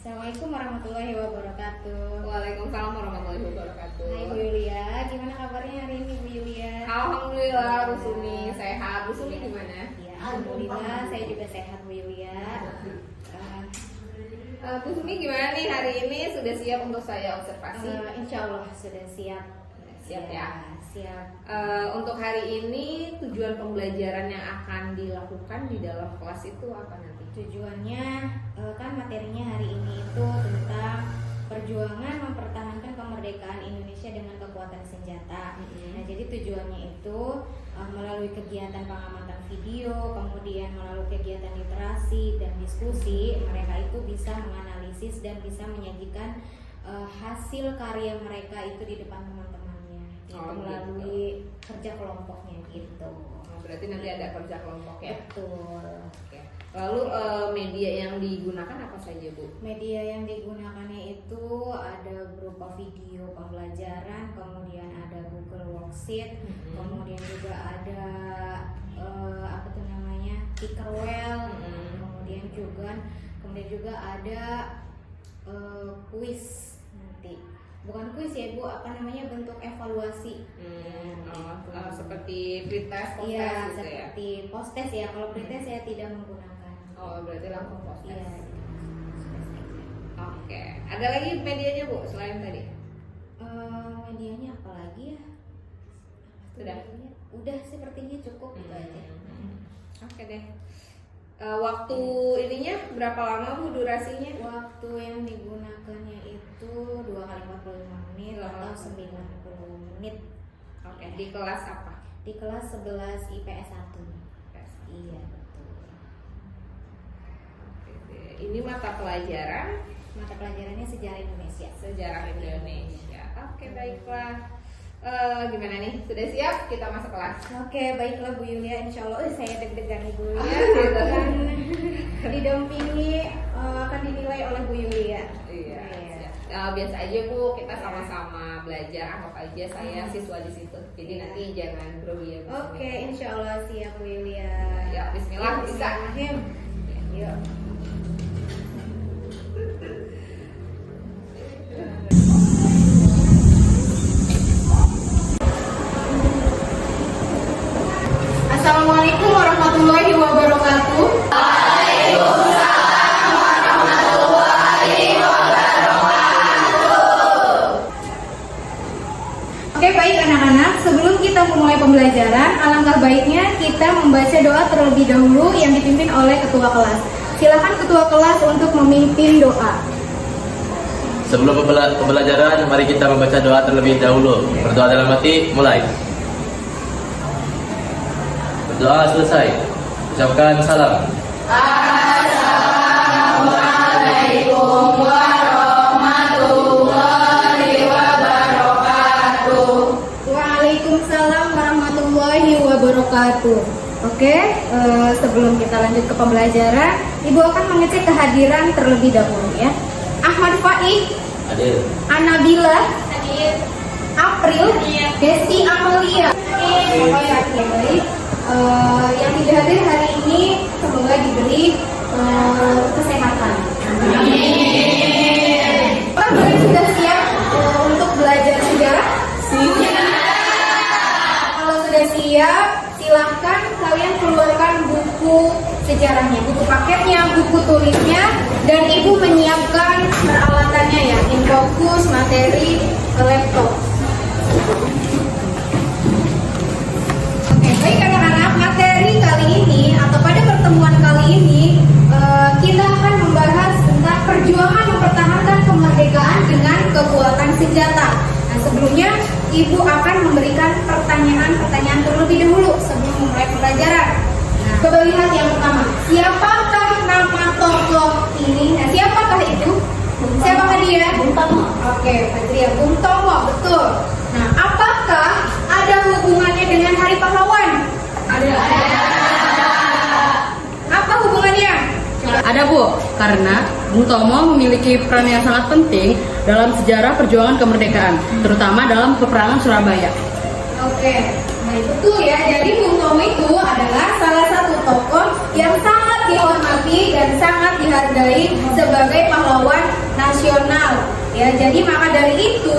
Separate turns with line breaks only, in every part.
Assalamualaikum warahmatullahi wabarakatuh.
Waalaikumsalam warahmatullahi wabarakatuh.
Hai Bu Yulia, gimana kabarnya hari ini Bu Yulia?
Alhamdulillah Bu Sumi sehat. Bu Sumi gimana?
Ya, alhamdulillah saya juga sehat Bu Yulia.
Bu Sumi gimana nih hari ini? Sudah siap untuk saya observasi?
Insya Allah sudah siap.
Siap ya?
Siap.
Untuk hari ini tujuan pembelajaran yang akan dilakukan di dalam kelas itu apa nanti?
Tujuannya kan materinya hari ini itu tentang perjuangan mempertahankan kemerdekaan Indonesia dengan kekuatan senjata. Nah, jadi tujuannya itu melalui kegiatan pengamatan video, kemudian melalui kegiatan literasi dan diskusi, mereka itu bisa menganalisis dan bisa menyajikan hasil karya mereka itu di depan teman-temannya, itu melalui kerja kelompoknya gitu.
Berarti nanti ada kerja kelompok ya?
Betul.
Oke. Lalu media yang digunakan apa saja Bu?
Media yang digunakannya itu ada berupa video pembelajaran, kemudian ada Google Worksheet, kemudian juga ada apa tuh namanya Tinkerwell, kemudian juga ada kuis nanti. Bukan kuis ya Bu, apa namanya, bentuk evaluasi.
Seperti pretest, post-test
Iya,
gitu
seperti
ya?
post-test ya. Kalau pretest saya tidak menggunakan.
Oh, berarti langsung post-test.
Iya.
Oke. Ada lagi medianya Bu selain tadi?
Medianya apa lagi ya?
Sudah?
Udah sepertinya cukup gitu aja.
Oke deh. Waktu ininya berapa lama Bu durasinya?
Waktu yang digunakannya itu 2 kali 45 menit atau 90 menit.
Oke, di kelas apa?
Di kelas 11 IPS 1. Iya, betul.
Ini mata pelajaran?
Mata pelajarannya Sejarah Indonesia.
Sejarah Indonesia. Oke, baiklah. Gimana nih? Sudah siap? Kita masuk kelas.
Oke, baiklah Bu Yulia. Insya Allah saya deg-degan nih Bu Yulia.
Gitu.
Akan didampingi, akan dinilai oleh Bu Yulia.
Iya. Biasa aja Bu, kita sama-sama belajar. Anggap aja saya siswa di situ. Jadi nanti jangan grogi ya Bu.
Oke, insya Allah siap Bu Yulia.
Ya, Bismillah. Bisa.
Bismillahirrahmanirrahim. Yuk. Assalamualaikum warahmatullahi wabarakatuh.
Waalaikumsalam warahmatullahi wabarakatuh.
Oke, baik anak-anak, sebelum kita memulai pembelajaran, alangkah baiknya kita membaca doa terlebih dahulu yang dipimpin oleh ketua kelas. Silakan ketua kelas untuk memimpin doa.
Sebelum pembelajaran, mari kita membaca doa terlebih dahulu. Berdoa dalam hati, mulai. Doa selesai. Ucapkan salam.
Assalamualaikum warahmatullahi wabarakatuh.
Waalaikumsalam warahmatullahi wabarakatuh. Oke, sebelum kita lanjut ke pembelajaran, Ibu akan mengecek kehadiran terlebih dahulu ya. Ahmad Faik,
Hadir.
Anabila, April, Desti Amalia. Baik. Yang tidak hadir hari ini semoga diberi kesehatan. Amin. Kalian sudah siap untuk belajar sejarah? Siap. Kalau sudah siap, silahkan kalian keluarkan buku sejarahnya, buku paketnya, buku tulisnya, dan Ibu menyiapkan peralatannya ya, infokus, materi, laptop. Oke, baik anak-anak, materi kali ini atau pada pertemuan kali ini kita akan membahas tentang perjuangan mempertahankan kemerdekaan dengan kekuatan senjata. Nah, sebelumnya Ibu akan memberikan pertanyaan terlebih dahulu sebelum memulai pembelajaran. Nah, coba lihat yang pertama. Siapakah nama tokoh ini? Nah, siapakah itu? Siapakah dia? Bung Tomo. Oke, Fajria, Bung Tomo, betul. Nah, apakah ada hubungannya dengan Hari Pahlawan? Ada. Apa hubungannya?
Ada Bu, karena Bung Tomo memiliki peran yang sangat penting dalam sejarah perjuangan kemerdekaan, terutama dalam peperangan Surabaya.
Oke, nah betul ya. Jadi Bung Tomo itu adalah salah satu tokoh yang sangat dihormati dihormati dan sangat dihargai sebagai pahlawan nasional. Ya, jadi maka dari itu,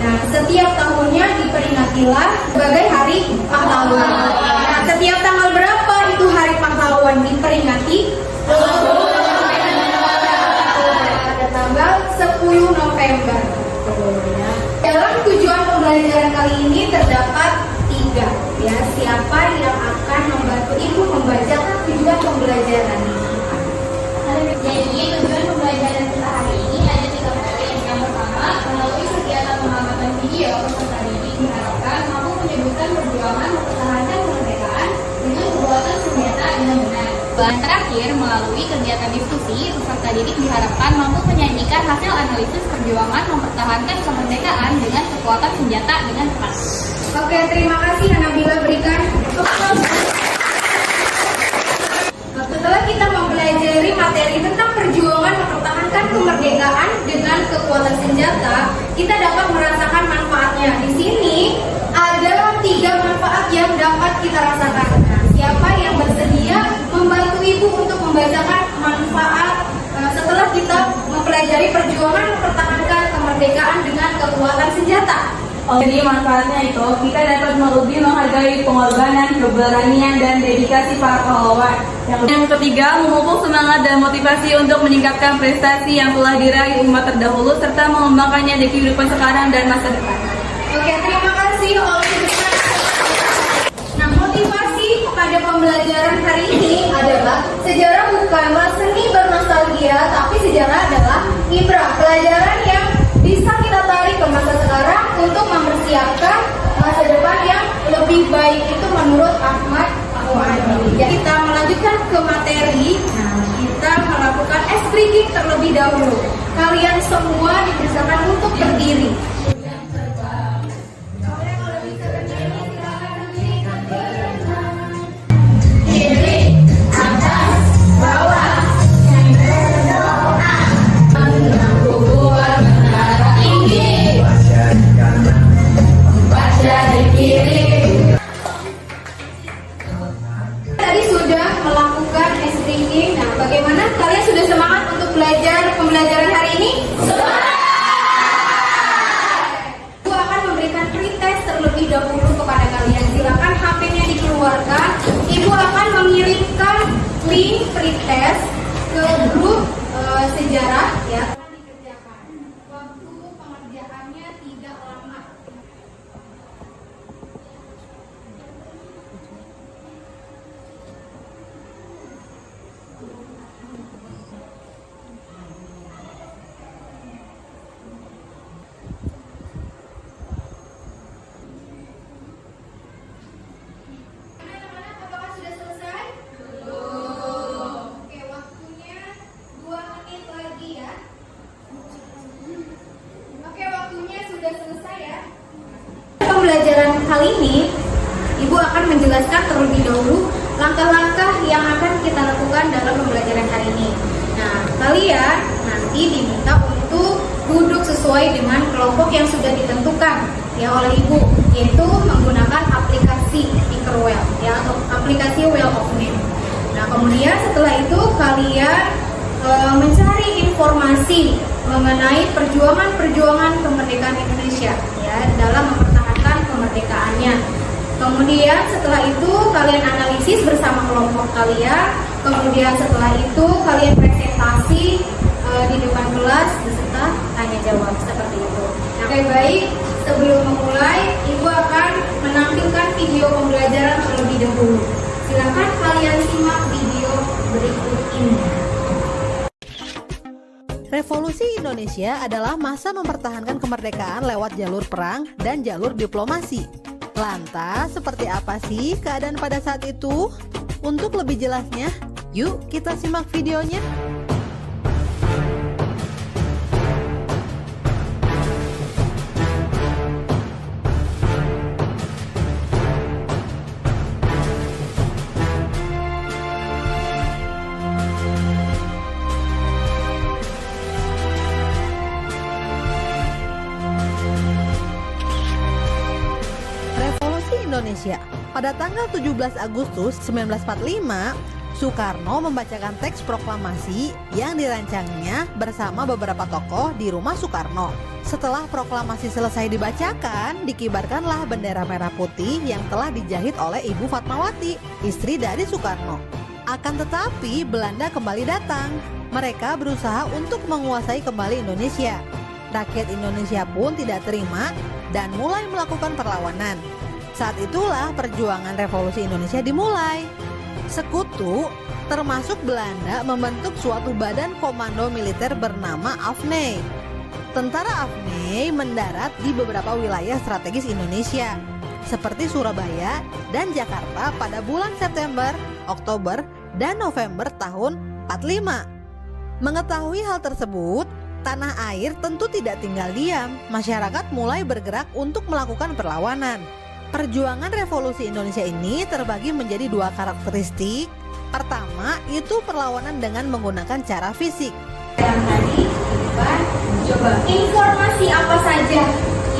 nah setiap tahunnya diperingatilah sebagai Hari Pahlawan. Nah, setiap tanggal berapa itu Hari Pahlawan diperingati? Pada tanggal 10 November. Dalam tujuan pembelajaran kali ini terdapat 3. Ya, siapa yang akan membantu Ibu membacakan tujuan pembelajaran ini?
Jadi tujuan pembelajaran kita hari ini ada 3 materi. Yang pertama, melalui kegiatan mengamalkan video peserta didik diharapkan mampu menyebutkan perjuangan mempertahankan kemerdekaan dengan kekuatan senjata dengan benar. Dan terakhir, melalui kegiatan diskusi, peserta didik diharapkan mampu menyajikan hasil analisis perjuangan mempertahankan kemerdekaan dengan kekuatan senjata dengan tepat.
Oke, terima kasih Nabila, berikan. Setelah kita mempelajari materi tentang perjuangan mempertahankan kemerdekaan dengan kekuatan senjata, kita dapat merasakan manfaatnya. Di sini ada 3 manfaat yang dapat kita rasakan. Nah, siapa yang bersedia membantu Ibu untuk membacakan manfaat setelah kita mempelajari perjuangan mempertahankan kemerdekaan dengan kekuatan senjata?
Jadi manfaatnya itu kita dapat lebih menghargai pengorbanan, keberanian, dan dedikasi para pahlawan. Yang ketiga, memupuk semangat dan motivasi untuk meningkatkan prestasi yang telah diraih umat terdahulu serta mengembangkannya di kehidupan sekarang dan masa depan.
Oke, terima kasih Oleh. Nah, motivasi pada pembelajaran hari ini adalah sejarah bukanlah seni bernostalgia, tapi sejarah adalah ibrah, pelajaran yang bisa kita tarik ke masa sekarang untuk mempersiapkan masa depan yang lebih baik. Itu menurut Ahmad Mu'adili. Jadi kita melanjutkan ke materi. Nah, kita melakukan ice breaking terlebih dahulu. Kalian semua dipersilakan untuk berdiri. Tadi sudah melakukan ice breaking. Nah, bagaimana? Kalian sudah semangat untuk belajar pembelajaran hari ini? Semangat! Ibu akan memberikan pretest terlebih dahulu kepada kalian. Silakan HP-nya dikeluarkan. Ibu akan mengirimkan link pretest ke grup sejarah ya. Dikerjakan. Waktu pengerjaannya tidak lama. Apakah sudah selesai? Belum. Oke, waktunya 2 menit lagi ya. Oke, waktunya sudah selesai ya. Pembelajaran kali ini, Ibu akan menjelaskan terlebih dahulu langkah-langkah yang akan kita lakukan dalam pembelajaran hari ini. Nah, kalian nanti diminta untuk duduk sesuai dengan kelompok yang sudah ditentukan ya oleh Ibu, yaitu menggunakan aplikasi Tinkerwell ya, atau aplikasi Well of Name. Nah, kemudian setelah itu kalian mencari informasi mengenai perjuangan kemerdekaan Indonesia ya dalam mempertahankan kemerdekaannya. Kemudian setelah itu kalian analisis bersama kelompok kalian. Kemudian setelah itu kalian presentasi di depan kelas beserta tanya jawab seperti itu. Nah, oke, baik. Sebelum memulai, Ibu akan menampilkan video pembelajaran terlebih dahulu. Silakan kalian simak video berikut ini.
Revolusi Indonesia adalah masa mempertahankan kemerdekaan lewat jalur perang dan jalur diplomasi. Lantas, seperti apa sih keadaan pada saat itu? Untuk lebih jelasnya, yuk kita simak videonya. Indonesia. Pada tanggal 17 Agustus 1945, Soekarno membacakan teks proklamasi yang dirancangnya bersama beberapa tokoh di rumah Soekarno. Setelah proklamasi selesai dibacakan, dikibarkanlah bendera merah putih yang telah dijahit oleh Ibu Fatmawati, istri dari Soekarno. Akan tetapi Belanda kembali datang. Mereka berusaha untuk menguasai kembali Indonesia. Rakyat Indonesia pun tidak terima dan mulai melakukan perlawanan. Saat itulah perjuangan revolusi Indonesia dimulai. Sekutu, termasuk Belanda, membentuk suatu badan komando militer bernama AFNI. Tentara AFNI mendarat di beberapa wilayah strategis Indonesia, seperti Surabaya dan Jakarta pada bulan September, Oktober, dan November tahun 45. Mengetahui hal tersebut, tanah air tentu tidak tinggal diam. Masyarakat mulai bergerak untuk melakukan perlawanan. Perjuangan revolusi Indonesia ini terbagi menjadi dua karakteristik. Pertama, itu perlawanan dengan menggunakan cara fisik.
Yang tadi, coba informasi apa saja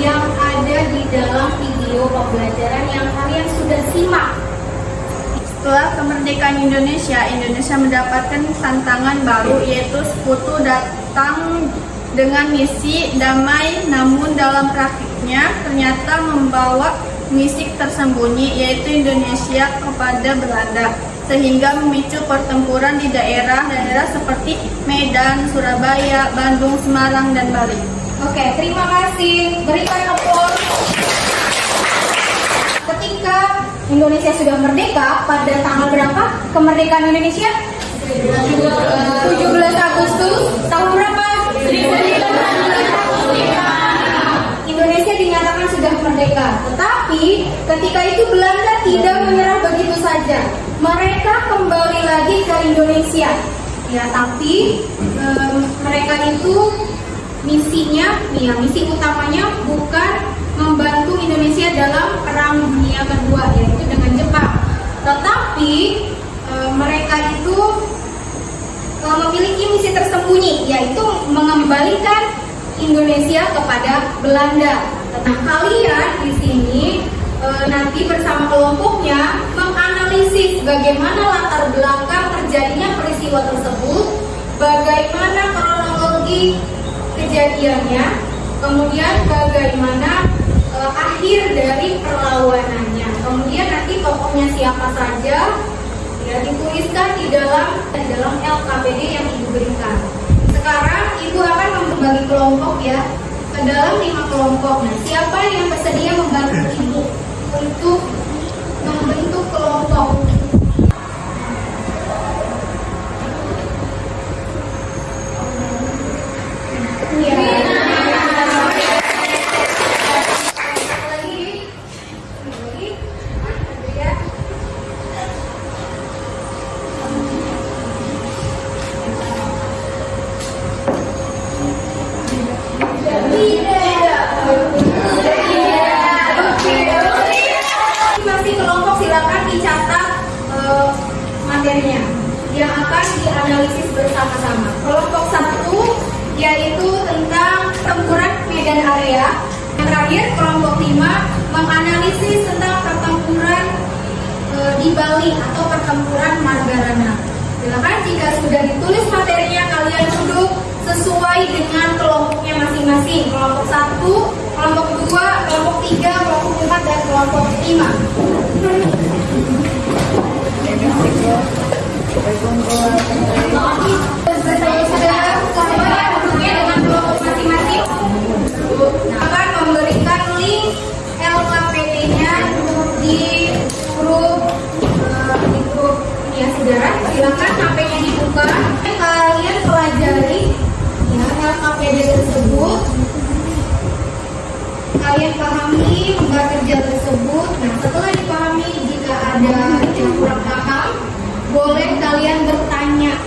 yang ada di dalam video pembelajaran yang kalian sudah simak.
Setelah kemerdekaan Indonesia, Indonesia mendapatkan tantangan baru, yaitu Sekutu datang dengan misi damai, namun dalam praktiknya ternyata membawa misi tersembunyi, yaitu Indonesia kepada Belanda, sehingga memicu pertempuran di daerah-daerah seperti Medan, Surabaya, Bandung, Semarang, dan Bali.
Oke, terima kasih. Berikan aplaus. Ketika Indonesia sudah merdeka, pada tanggal berapa kemerdekaan Indonesia? 17 Agustus tahun berapa? 1945. Indonesia dinyatakan sudah merdeka. Tetapi ketika itu Belanda tidak menyerah begitu saja. Mereka kembali lagi ke Indonesia. Ya, tapi mereka itu misi utamanya bukan membantu Indonesia dalam Perang Dunia Kedua, yaitu dengan Jepang. Tetapi mereka itu memiliki misi tersembunyi, yaitu mengembalikan Indonesia kepada Belanda. Nah, kalian di sini nanti bersama kelompoknya menganalisis bagaimana latar belakang terjadinya peristiwa tersebut, bagaimana kronologi kejadiannya, kemudian bagaimana akhir dari perlawanannya. Kemudian nanti tokohnya siapa saja, ya dituliskan di dalam LKPD yang Ibu berikan. Sekarang Ibu akan membagi kelompok ya ke dalam 5 kelompok. Nah, siapa yang bersedia membantu Ibu untuk membentuk kelompok? Ya. Masih kelompok silakan dicatat materinya yang akan dianalisis bersama-sama. Kelompok 1 yaitu tentang pertempuran Medan Area. Yang terakhir kelompok 5 menganalisis tentang pertempuran di Bali atau pertempuran Margarana. Silakan jika sudah ditulis materinya kalian duduk sesuai dengan kelompoknya masing-masing. Kelompok 1, kelompok 2, kelompok 3, kelompok 4, dan kelompok 5. Sudah semuanya duduknya dengan kelompok masing-masing. Akan memberikan link LKPD-nya di grup ya saudara. Silakan HP-nya dibuka. Kalian pelajari ya LKPD tersebut. Kalian pahami lembar kerja tersebut. Nah, setelah dipahami, jika ada yang kurang paham, boleh kalian bertanya.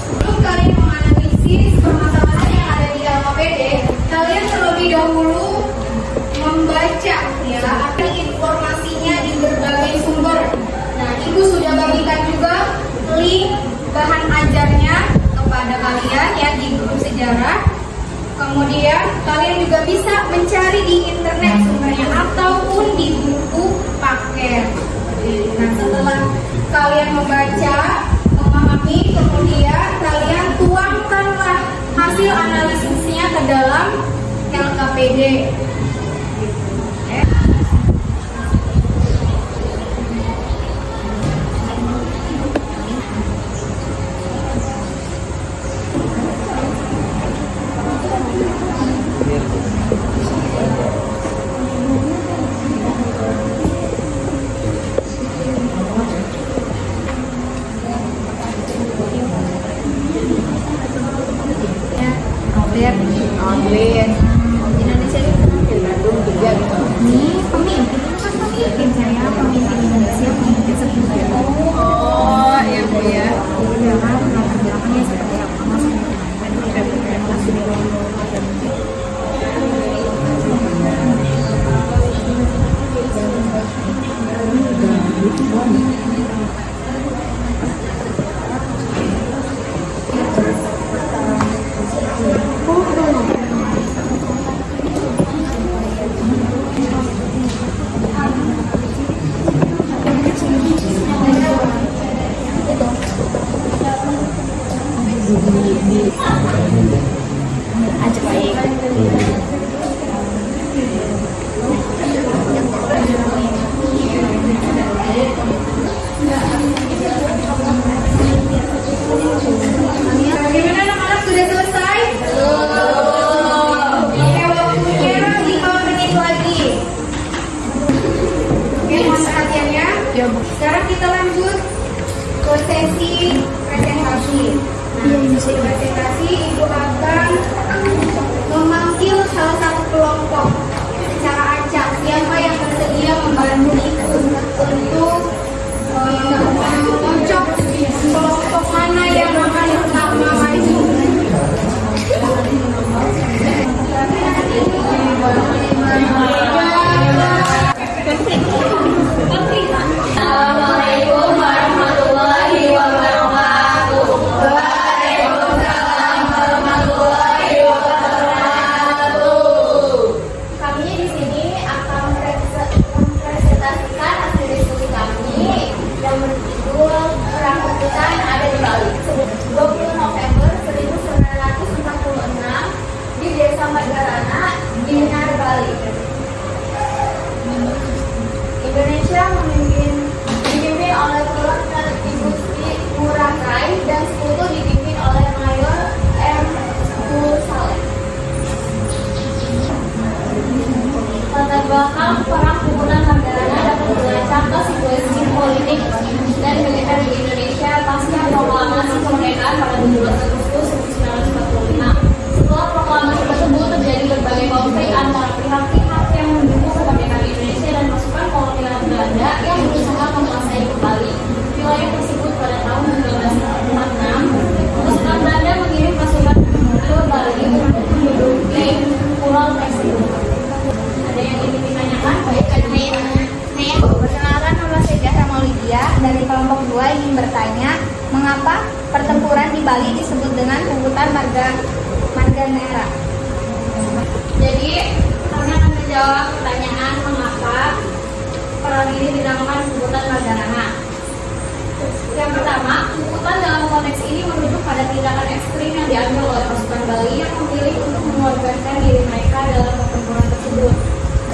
Sebelum kalian menganalisis permasalahan yang ada di LKPD, kalian terlebih dahulu membaca ya informasinya di berbagai sumber. Nah, Ibu sudah bagikan juga link bahan ajarnya kepada kalian ya di grup sejarah. Kemudian kalian juga bisa mencari di internet sumbernya ataupun di buku paket. Nah, Setelah kalian membaca, memahami, kemudian kalian tuangkanlah hasil analisisnya ke dalam LKPD. Indonesia itu Bandung juga gitu. Ini pemimpin, kan pemimpin saya, pemimpin Indonesia, pemimpin sedunia.
Oh, iya Bu ya.
Jangan latar belakangnya seperti apa, maksudnya. Bagaimana anak-anak, sudah selesai? Oke, waktunya 5 menit lagi. Oke, mohon perhatiannya. Sekarang kita lanjut ke sesi presentasi. Nah, di sesi presentasi Ibu akan memanggil salah satu kelompok secara acak. Siapa yang bersedia membantu untuk mencocok kelompok mana yang akan pertama maju.
Assalamualaikum warahmatullahi wabarakatuh. Waalaikumsalam warahmatullahi wabarakatuh.
Kami di sini akan mempresentasikan hasil diskusi kami yang berjudul Perang Kebudayaan yang ada di Bali. 20 November 1946 di Desa Magarana, Gianyar, Bali. Indonesia dipimpin oleh Kolonel Igusti Ngurah Rai dan sekutu dipimpin oleh Mayor M. Nur Saleh. Latar belakang perang pukulan Magarana dapat dilacak ke situasi politik dan militer di Indonesia pasca proklamasi kemerdekaan pada 17 Agustus 1945. Setelah proklamasi tersebut terjadi berbagai konflik antara pihak-pihak yang mendukung kemerdekaan Indonesia dan pasukan kolonial Belanda yang berusaha menguasai kembali wilayah tersebut pada tahun 1946. Pasukan Belanda mengirim pasukan ke Bali untuk menduduki pulau tersebut. Ada yang ingin ditanyakan? Baik, saya perkenalkan, nama saya Rama Lydia dari kelompok 2 ingin bertanya, mengapa pertempuran di Bali disebut dengan pungutan Marganera? Jadi, kami akan menjawab pertanyaan mengapa perang ini dinamakan pungutan Marganera. Yang pertama, pungutan dalam konteks ini merujuk pada tindakan ekstrim yang diambil oleh pasukan Bali yang memilih untuk mengorbankan diri mereka dalam pertempuran tersebut.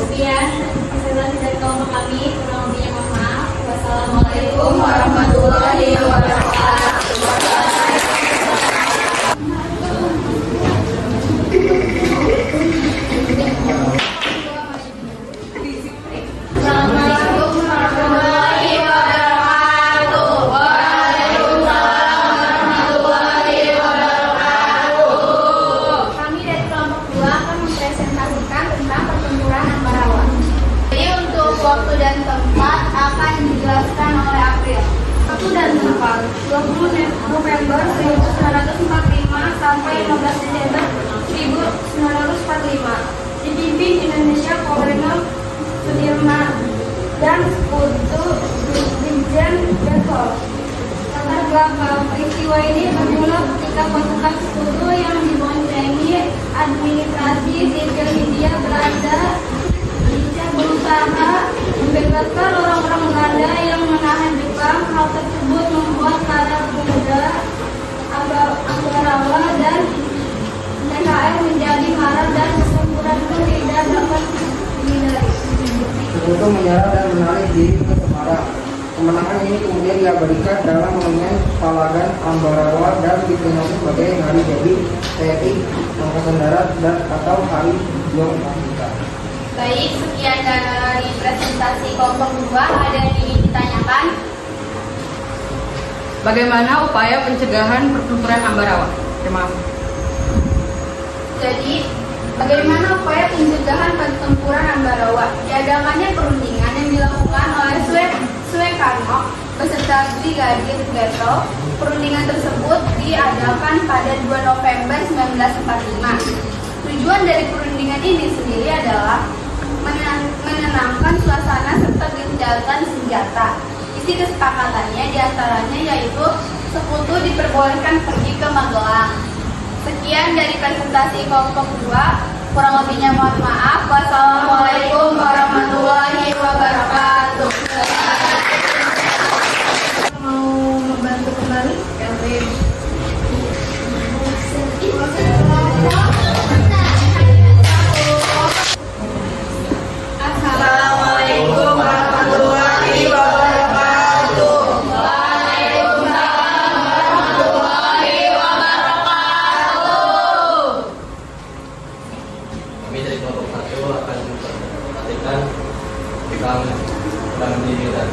Kemudian, presentasi dari kelompok kami, kurang lebihnya mohon maaf. Wassalamualaikum warahmatullahi wabarakatuh. Assalamualaikum warahmatullahi wabarakatuh. Waalaikumsalam warahmatullahi wabarakatuh. Kami dari kelompok 2 akan mempresentasikan tentang pertempuran Ambarawa. Jadi untuk waktu dan tempat akan dijelaskan oleh April. Waktu dan tempat 20 November 1945 sampai 15 Desember 1945. Dipimpin Indonesia Kolonel Sudirman dan Sekutu Brigjen Gatot. Latar belakang peristiwa ini bermula ketika pasukan Sekutu yang diboncengi administrasi Sipil Hindia Belanda berusaha membebaskan orang-orang Belanda yang menahan Jepang. Hal tersebut membuat para pemuda Ambarawa dan PKI menjadi marah dan pertempuran pun tidak dapat dihindari.
Sekutu menyerah dan menarik diri ke Semarang. Kemenangan ini kemudian diabadikan dalam monumen Palagan Ambarawa dan dikenal sebagai Hari Jadi TNI Angkatan Darat dan atau Hari Juang Kita.
Baik, sekian dari presentasi kelompok 2. Ada yang ingin ditanyakan?
Bagaimana upaya pencegahan pertempuran Ambarawa? Terima kasih.
Jadi, bagaimana upaya pencegahan pertempuran Ambarawa? Diadakannya perundingan yang dilakukan oleh Soekarno beserta Brigadir Getro. Perundingan tersebut diadakan pada 2 November 1945. Tujuan dari perundingan ini sendiri adalah menenangkan suasana serta gencatan senjata. Isi kesepakatannya diantaranya yaitu sekutu diperbolehkan pergi ke Magelang. Sekian dari presentasi kelompok 2. Kurang lebihnya mohon maaf. Wassalamualaikum warahmatullahi wabarakatuh.
Mau membantu kembali?
Assalamualaikum warahmatullahi wabarakatuh.
Kami dari kelompok 1 akan memperhatikan tentang perang diri dan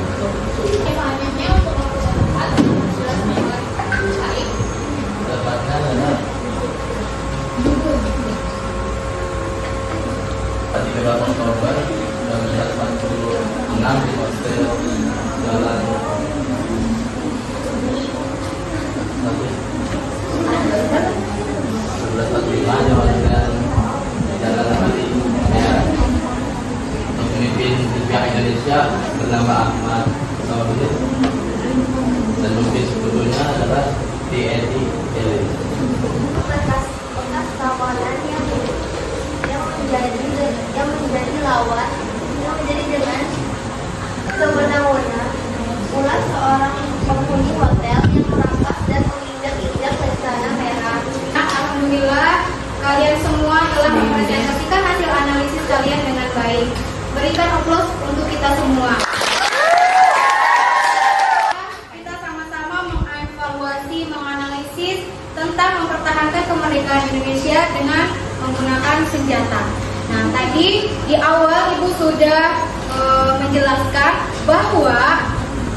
Selanjutnya untuk kelompok 4
dapatnya adalah 13 Oktober 1946 di Hostel Jalan 1145 Jalan Bali Merah. Pemimpin pihak Indonesia bernama Ahmad Saudi dan pemimpin sekutunya adalah TNI Eli.
bekas kawanan yang menjadi lawan, yang menjadi dengan sewenang-wenang ulah seorang penghuni hotel yang merampas dan menginjak-injak Istana Merah.
Alhamdulillah, kalian semua telah mempresentasikan hasil analisis kalian dengan baik. Berikan aplaus untuk kita semua. Kita sama-sama mengevaluasi, menganalisis tentang mempertahankan kemerdekaan Indonesia dengan menggunakan senjata. Nah, tadi di awal Ibu sudah menjelaskan bahwa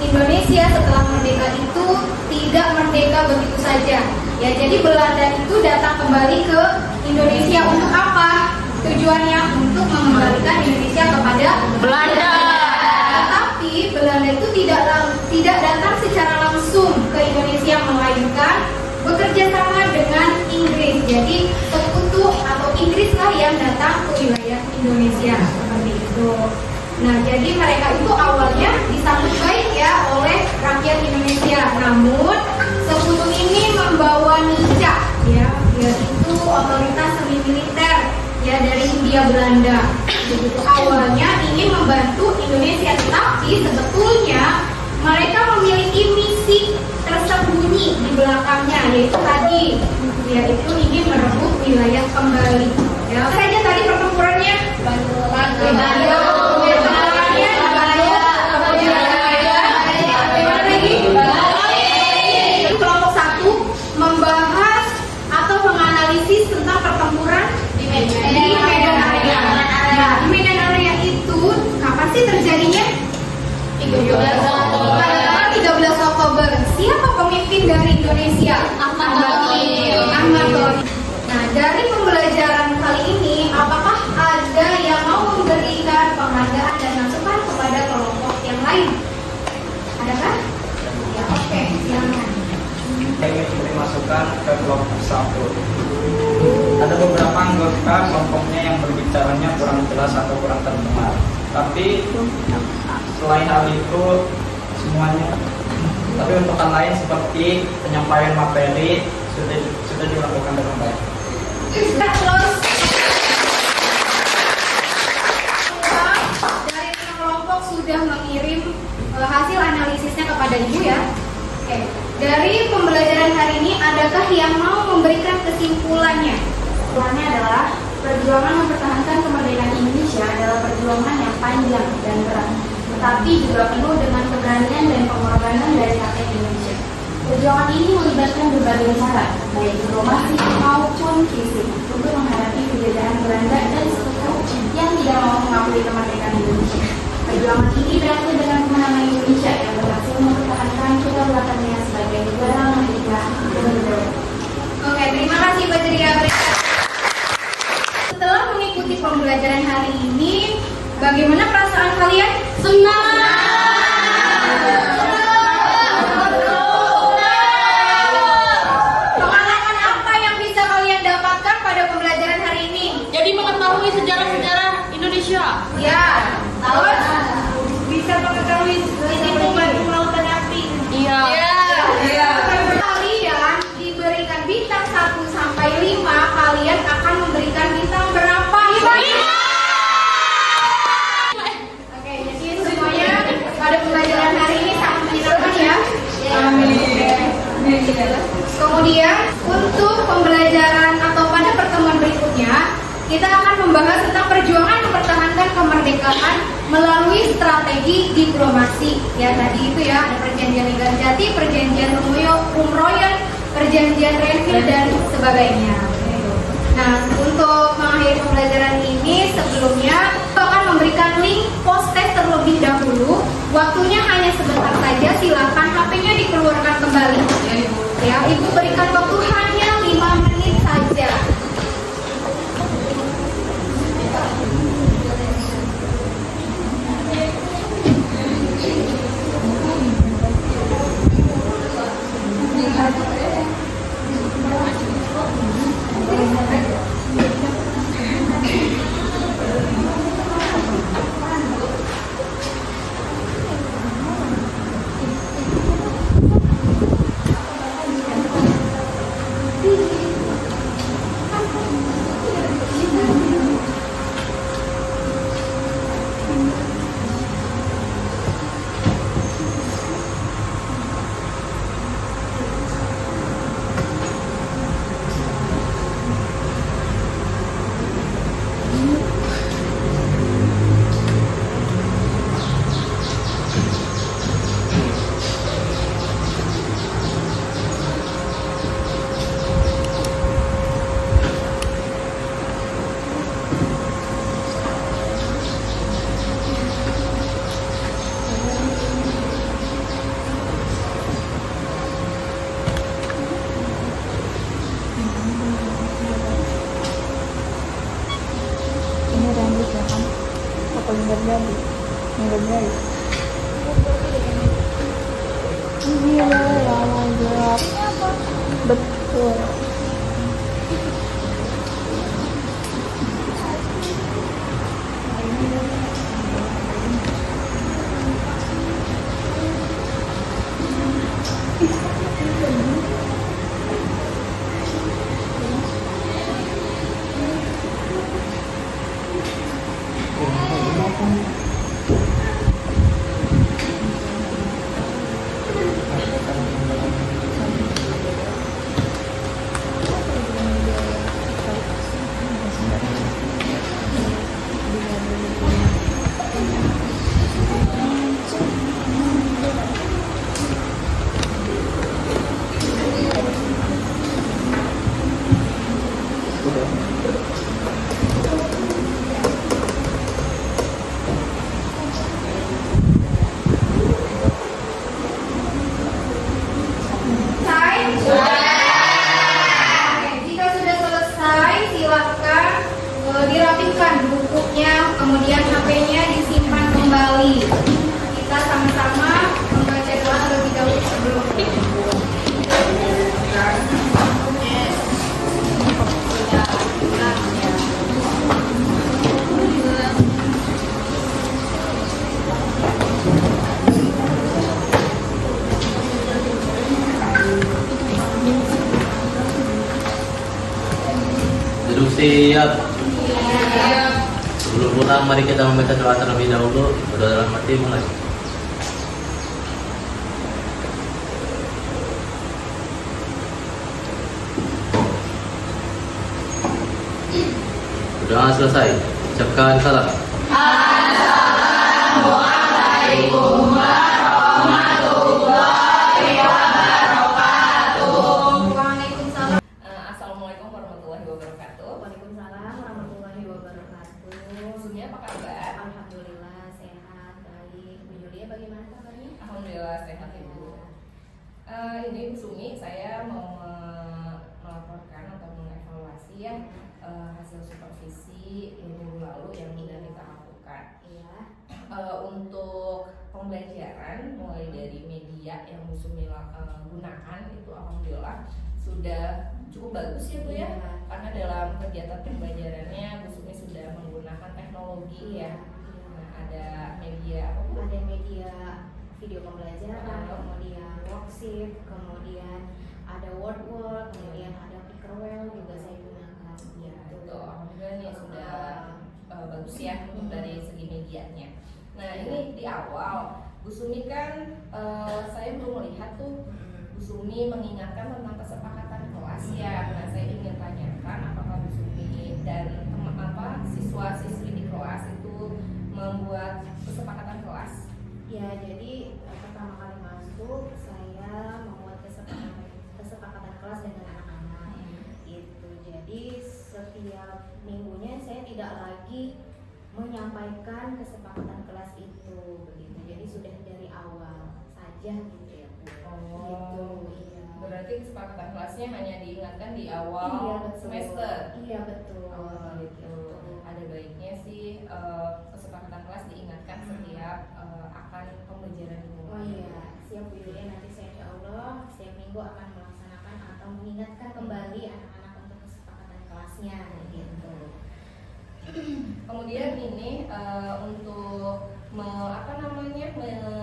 Indonesia setelah merdeka itu tidak merdeka begitu saja. Ya, jadi Belanda itu datang kembali ke Indonesia untuk apa? Tujuannya untuk mengembalikan Indonesia kepada
Belanda.
Tetapi Belanda itu tidak datang secara langsung ke Indonesia, melainkan bekerja sama dengan Inggris. Jadi sekutu atau Inggris lah yang datang ke wilayah Indonesia seperti itu. Nah, jadi mereka itu awalnya disambut baik ya oleh rakyat Indonesia. Namun sekutu ini membawa nicah ya, yaitu otoritas semi militer ya dari Hindia Belanda. Begitu awalnya ingin membantu Indonesia, tetapi sebetulnya mereka memiliki misi tersembunyi di belakangnya, yaitu tadi yaitu ingin merebut wilayah kembali. Ya, saja tadi pertempurannya Kelompok 1 membahas atau menganalisis tentang pertempuran di Medan Area. Nah, di Medan Area itu kapan sih terjadinya? 13 Oktober. Siapa pemimpin dari Indonesia? Ahmad Doli. Nah, dari pembelajaran kali ini, apakah ada yang mau memberikan penghargaan dan masukan kepada kelompok yang lain? Adakah? Ya, oke, silakan.
Saya ingin memberi masukan ke kelompok 1. Ada beberapa anggota kelompoknya yang berbicaranya kurang jelas atau kurang terdengar. Tapi selain hal itu semuanya. Tapi untuk hal lain seperti penyampaian materi sudah dilakukan dengan baik.
Dari kelompok sudah sudah mengirim hasil analisisnya kepada Ibu ya. Oke. Dari pembelajaran hari ini, adakah yang mau memberikan kesimpulannya?
Kesimpulannya adalah perjuangan mempertahankan kemerdekaan Indonesia adalah perjuangan yang panjang dan berat, tetapi juga penuh dengan keberanian dan pengorbanan dari rakyat Indonesia. Perjuangan ini melibatkan berbagai cara, baik diplomasi maupun fisik, untuk menghadapi penjajahan Belanda dan sekutu yang tidak mau mengakui kemerdekaan Indonesia. Perjuangan ini berakhir dengan kemenangan Indonesia yang berhasil mempertahankan kedaulatannya sebagai negara merdeka dan berdaulat.
Oke, terima kasih Mbak Ceria. Setelah mengikuti pembelajaran hari ini, bagaimana perasaan kalian? Senang! Pengalaman apa yang bisa kalian dapatkan pada pembelajaran hari ini?
Jadi mengetahui sejarah-sejarah Indonesia.
Ya, terus bisa mengetahui titik batu lautan api.
Iya.
Kalian diberikan bintang 1 sampai 5, kalian akan memberikan bintang berapa? 5. Oke, jadi semuanya pada pembelajaran hari ini sangat menyenangkan ya. Kemudian untuk pembelajaran atau pada pertemuan berikutnya, kita akan membahas tentang perjuangan mempertahankan kemerdekaan melalui strategi diplomasi. Ya tadi itu ya, ada perjanjian Linggarjati, perjanjian Umroyen, perjanjian Renville dan sebagainya. Nah, untuk mengakhiri pembelajaran ini, sebelumnya kita akan memberikan link post test terlebih dahulu. Waktunya hanya sebentar saja, silakan HP-nya dikeluarkan kembali. Ya, Ibu berikan waktu hanya 5 menit saja.
Betul.
Dirapikan bukunya, kemudian HP-nya disimpan kembali. Kita sama-sama membaca doa terlebih dahulu sebelum
duduk siap. Sebelum pulang, mari kita membaca doa terlebih dahulu. Berdoa dalam hati, mulai. Doa selesai. Ucapkan salam.
Assalamualaikum warahmatullahi wabarakatuh.
Waalaikumsalam.
Assalamualaikum warahmatullahi wabarakatuh.
Waalaikumsalam warahmatullahi wabarakatuh.
Sebelumnya apa kabar?
Alhamdulillah sehat, baik. Bu Yulia bagaimana kabarnya?
Alhamdulillah sehat Ibu. Ini Bu Sumi, saya mau melaporkan atau mengevaluasi ya hasil supervisi minggu lalu yang sudah kita lakukan.
Iya.
Untuk pembelajaran mulai dari media yang Bu Sumi gunakan itu alhamdulillah sudah cukup bagus ya Bu ya.
Iya.
Karena dalam kegiatan pembelajarannya Bu Sumi sudah menggunakan teknologi ya. Nah, ada media apa Bu?
Ada media video pembelajaran, kemudian worksheet, kemudian ada word, kemudian ada Pickerwell juga saya gunakan.
Ya, itu alhamdulillah nih sudah bagus ya dari segi medianya. Nah, ini di awal Bu Sumi kan saya belum melihat tuh Bu Sumi mengingatkan tentang kesepakatan kelas ya. Nah, saya ingin tanyakan apakah Bu Sumi dan siswa-siswi di kelas itu membuat kesepakatan kelas?
Ya, jadi pertama kali masuk saya membuat kesepakatan kelas dengan anak-anak. Itu jadi setiap minggunya saya tidak lagi menyampaikan kesepakatan kelas itu begitu. Jadi sudah dari awal saja gitu ya Bu. Gitu, iya.
Berarti kesepakatan kelasnya hanya diingatkan di awal
Iya, betul.
semester.
Iya betul.
Oh, gitu. Ada baiknya sih kesepakatan kelas diingatkan setiap akan pembelajaran dimulai.
Oh iya, siap Bu Yulia, nanti saya insya Allah setiap minggu akan melaksanakan atau mengingatkan kembali anak-anak untuk kesepakatan kelasnya gitu.
Kemudian ini untuk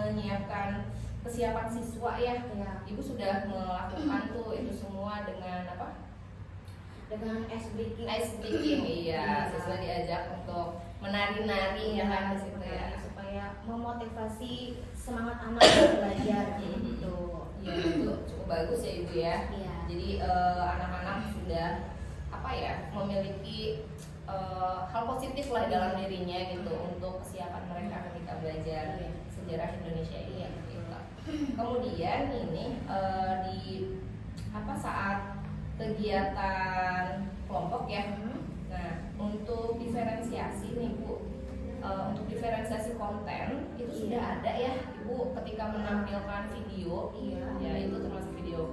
menyiapkan kesiapan siswa ya. Ibu sudah melakukan tuh itu semua dengan apa?
Dengan ice breaking.
Iya, siswa diajak untuk menari-nari ya kan di situ ya.
Supaya memotivasi semangat anak untuk belajar gitu.
Iya, itu cukup bagus ya Ibu ya.
Iya.
Jadi anak-anak sudah memiliki hal positif lah dalam dirinya gitu untuk kesiapan mereka ketika belajar sejarah Indonesia ini ya gitu. Kemudian ini saat kegiatan kelompok ya. Nah, untuk diferensiasi nih Bu, untuk diferensiasi konten itu sudah ada ya Ibu ketika menampilkan video. Ya itu termasuk video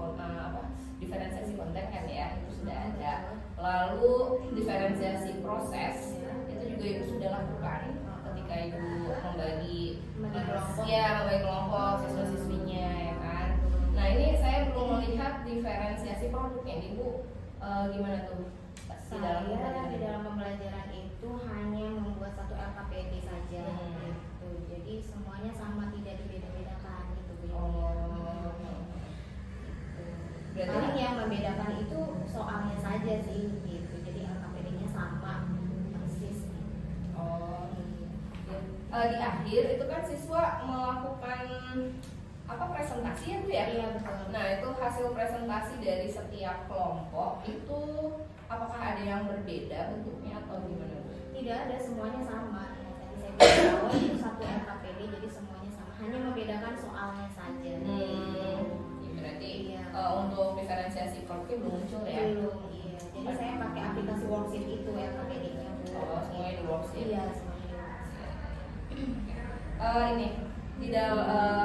diferensiasi konten kan ya, itu sudah ada. Lalu diferensiasi proses itu juga Ibu sudah lakukan ketika Ibu membagi kelompok siswa-siswinya ya kan. Nah, ini saya belum melihat diferensiasi produknya Ibu, gimana tuh?
Saya di dalam pembelajaran itu hanya membuat satu LKPD saja gitu. Jadi semuanya sama, tidak dibeda-bedakan gitu Bu.
Berarti
paling yang membedakan itu soalnya saja sih gitu. Jadi LKPD-nya sama persis.
Di akhir itu kan siswa melakukan presentasi ya Bu ya?
Iya betul.
Nah, itu hasil presentasi dari setiap kelompok itu apakah ada yang berbeda bentuknya atau gimana Bu?
Tidak ada, semuanya sama. Tadi saya bilang itu satu LKPD, jadi semuanya sama. Hanya membedakan soalnya saja.
Berarti untuk diferensiasi kelompoknya belum muncul ya?
Belum, iya. Jadi saya pakai aplikasi worksheet itu LKPD-nya Bu.
Semuanya di worksheet?
Iya, semuanya di worksheet.
Ini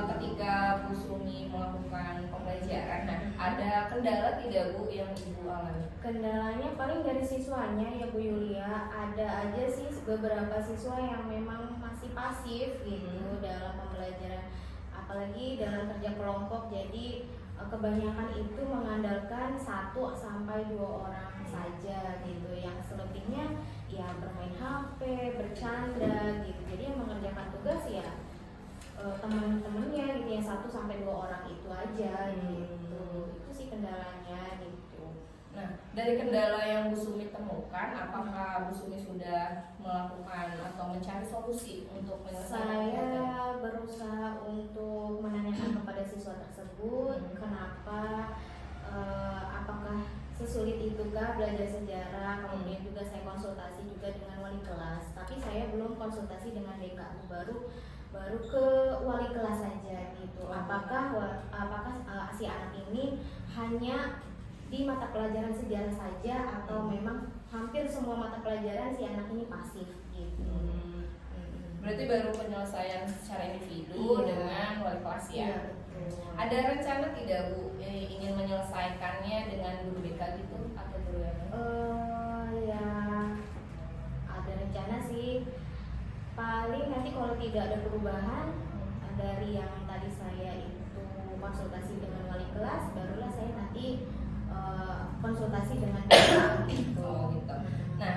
ketika Bu Sumi melakukan pembelajaran, nah ada kendala tidak Bu yang Ibu alami?
Kendalanya paling dari siswanya ya Bu Yulia, ada aja sih beberapa siswa yang memang masih pasif gitu dalam pembelajaran, apalagi dalam kerja kelompok. Jadi kebanyakan itu mengandalkan 1 sampai 2 orang saja gitu, yang selebihnya ya bermain HP, bercanda gitu. Jadi yang mengerjakan tugas ya teman-temannya gitu, yang 1 sampai 2 orang itu aja gitu. Itu sih kendalanya gitu.
Nah, dari kendala yang Bu Sumi temukan, apakah Bu Sumi sudah melakukan atau mencari solusi untuk menyelesaikan
Saya
konten?
berusaha untuk menanyakan kepada siswa tersebut kenapa, apakah sesulit itukah belajar sejarah. Kemudian juga saya konsultasi juga dengan wali kelas, tapi saya belum konsultasi dengan DKU, baru ke wali kelas saja gitu. Apakah si anak ini hanya di mata pelajaran sejarah saja atau memang hampir semua mata pelajaran si anak ini pasif gitu.
Berarti baru penyelesaian secara individu dengan wali kelas ya.
Iya, betul.
Ada rencana tidak Bu ingin menyelesaikannya dengan guru BK gitu atau guru yang lain?
Ya ada rencana sih. Paling nanti kalau tidak ada perubahan dari yang tadi saya itu konsultasi dengan wali kelas, barulah saya nanti konsultasi dengan DKU gitu.
Oh gitu. Nah,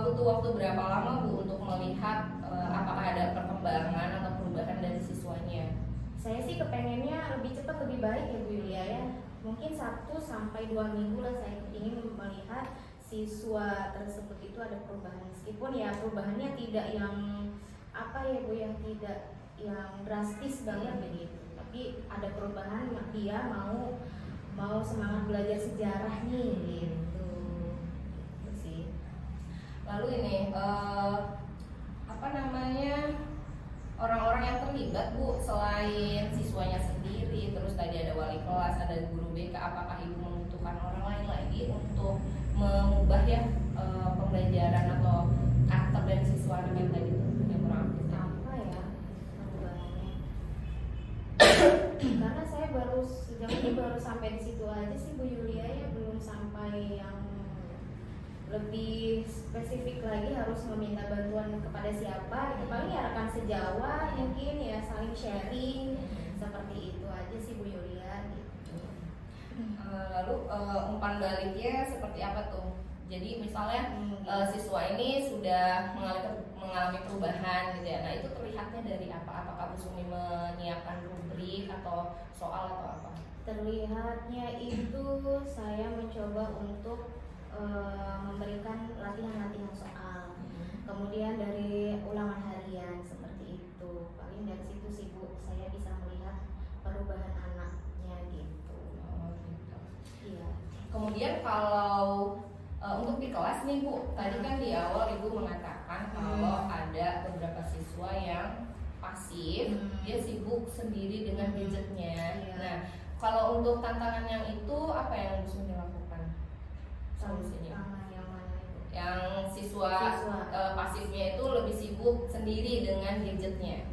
butuh waktu berapa lama Bu untuk melihat apakah ada perkembangan atau perubahan dari siswanya?
Saya sih kepengennya lebih cepat lebih baik ya Bu Yulia ya. Mungkin 1 sampai 2 minggu lah saya ingin melihat siswa tersebut itu ada perubahan. Meskipun ya perubahannya tidak yang apa ya Bu, yang tidak yang drastis banget begitu. Tapi ada perubahan, dia mau semangat belajar sejarah nih gitu. Itu sih.
Lalu ini apa namanya, orang-orang yang terlibat Bu selain siswanya sendiri, terus tadi ada wali kelas, ada guru BK, apakah Ibu membutuhkan orang lain lagi untuk mengubah ya pembelajaran atau karakter dari siswa anak yang tadi itu yang kurang aktif?
Apa ya perubahannya? Karena saya sejauh ini baru sampai di situ aja sih Bu Yulia ya, belum sampai yang lebih spesifik lagi harus meminta bantuan kepada siapa gitu. Paling ya rekan sejawat mungkin ya, saling sharing seperti itu aja sih Bu Yulia gitu.
Lalu umpan baliknya seperti apa tuh? Jadi misalnya siswa ini sudah mengalami perubahan gitu ya. Nah itu terlihatnya dari apa? Apakah Bu Sumi menyiapkan rubrik atau soal atau apa?
Terlihatnya itu saya mencoba untuk memberikan latihan-latihan soal. Kemudian dari ulangan harian seperti itu. Paling dari situ sih Bu, saya bisa melihat perubahan anaknya gitu.
Oh, gitu.
Iya.
Kemudian kalau untuk di kelas nih Bu, tadi kan di awal Ibu mengatakan kalau ada beberapa siswa yang pasif, dia sibuk sendiri dengan gadgetnya.
Iya.
Nah, kalau untuk tantangan yang itu apa yang harus dilakukan solusinya?
Yang mana itu?
Yang siswa. Pasifnya itu lebih sibuk sendiri dengan gadgetnya.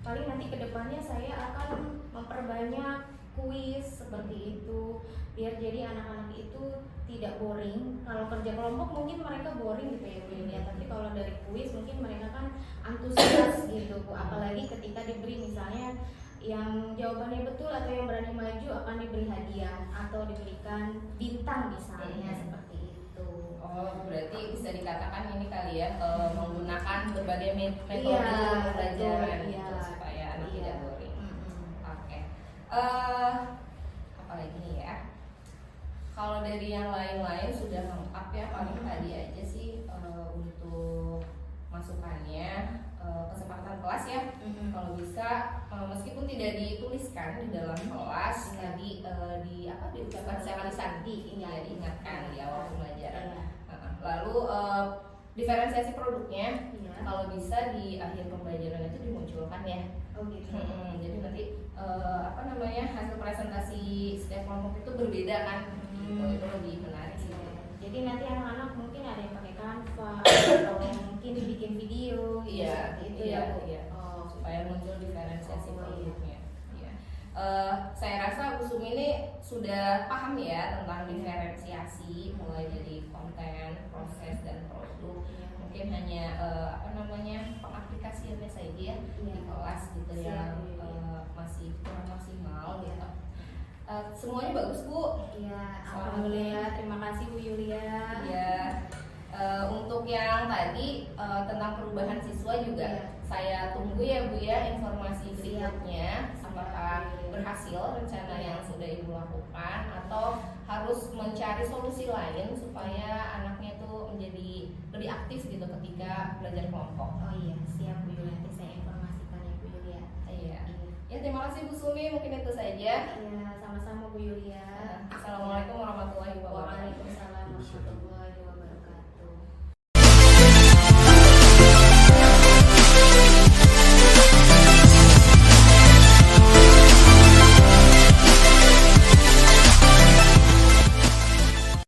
Paling nanti kedepannya saya akan memperbanyak kuis seperti itu biar jadi anak-anak itu tidak boring. Kalau kerja kelompok mungkin mereka boring gitu ya Bu ya, tapi kalau dari kuis mungkin mereka kan antusias gitu Bu. Apalagi ketika diberi misalnya yang jawabannya betul atau yang berani maju akan diberi hadiah atau diberikan bintang misalnya seperti itu.
Oh, berarti bisa dikatakan ini kali ya menggunakan berbagai metode pembelajaran gitu supaya anak tidak boring. Oke. Apa lagi nih ya? Kalau dari yang lain-lain sudah lengkap ya, paling tadi aja sih untuk masukannya. Kesempatan kelas ya, kalau bisa meskipun tidak dituliskan di dalam kelas tadi diucapkan secara lisan diingatkan di awal pembelajaran. Lalu diferensiasi produknya kalau bisa di akhir pembelajaran itu dimunculkan ya.
Oh gitu.
Jadi nanti hasil presentasi setiap kelompok itu berbeda kan, itu lebih menarik sih.
Jadi nanti anak-anak mungkin ada yang pakai Canva atau mungkin bikin video itu ya Bu.
Supaya muncul diferensiasi produknya. Saya rasa Bu Sumi ini sudah paham ya tentang diferensiasi mulai dari konten, proses dan produk. Mungkin hanya pengaplikasiannya saja di kelas gitu yang masih kurang maksimal gitu. Semuanya bagus Bu.
Iya, alhamdulillah. Terima kasih Bu Yulia.
Iya. Untuk yang tadi tentang perubahan siswa juga saya tunggu ya Bu ya informasi berikutnya, apakah berhasil rencana yang sudah Ibu lakukan atau harus mencari solusi lain supaya anaknya tuh menjadi lebih aktif gitu ketika belajar kelompok?
Oh iya, siap Bu Yulia, nanti saya informasikan ya Bu Yulia.
Iya. Ya, terima kasih Bu Sumi, mungkin itu saja.
Ya,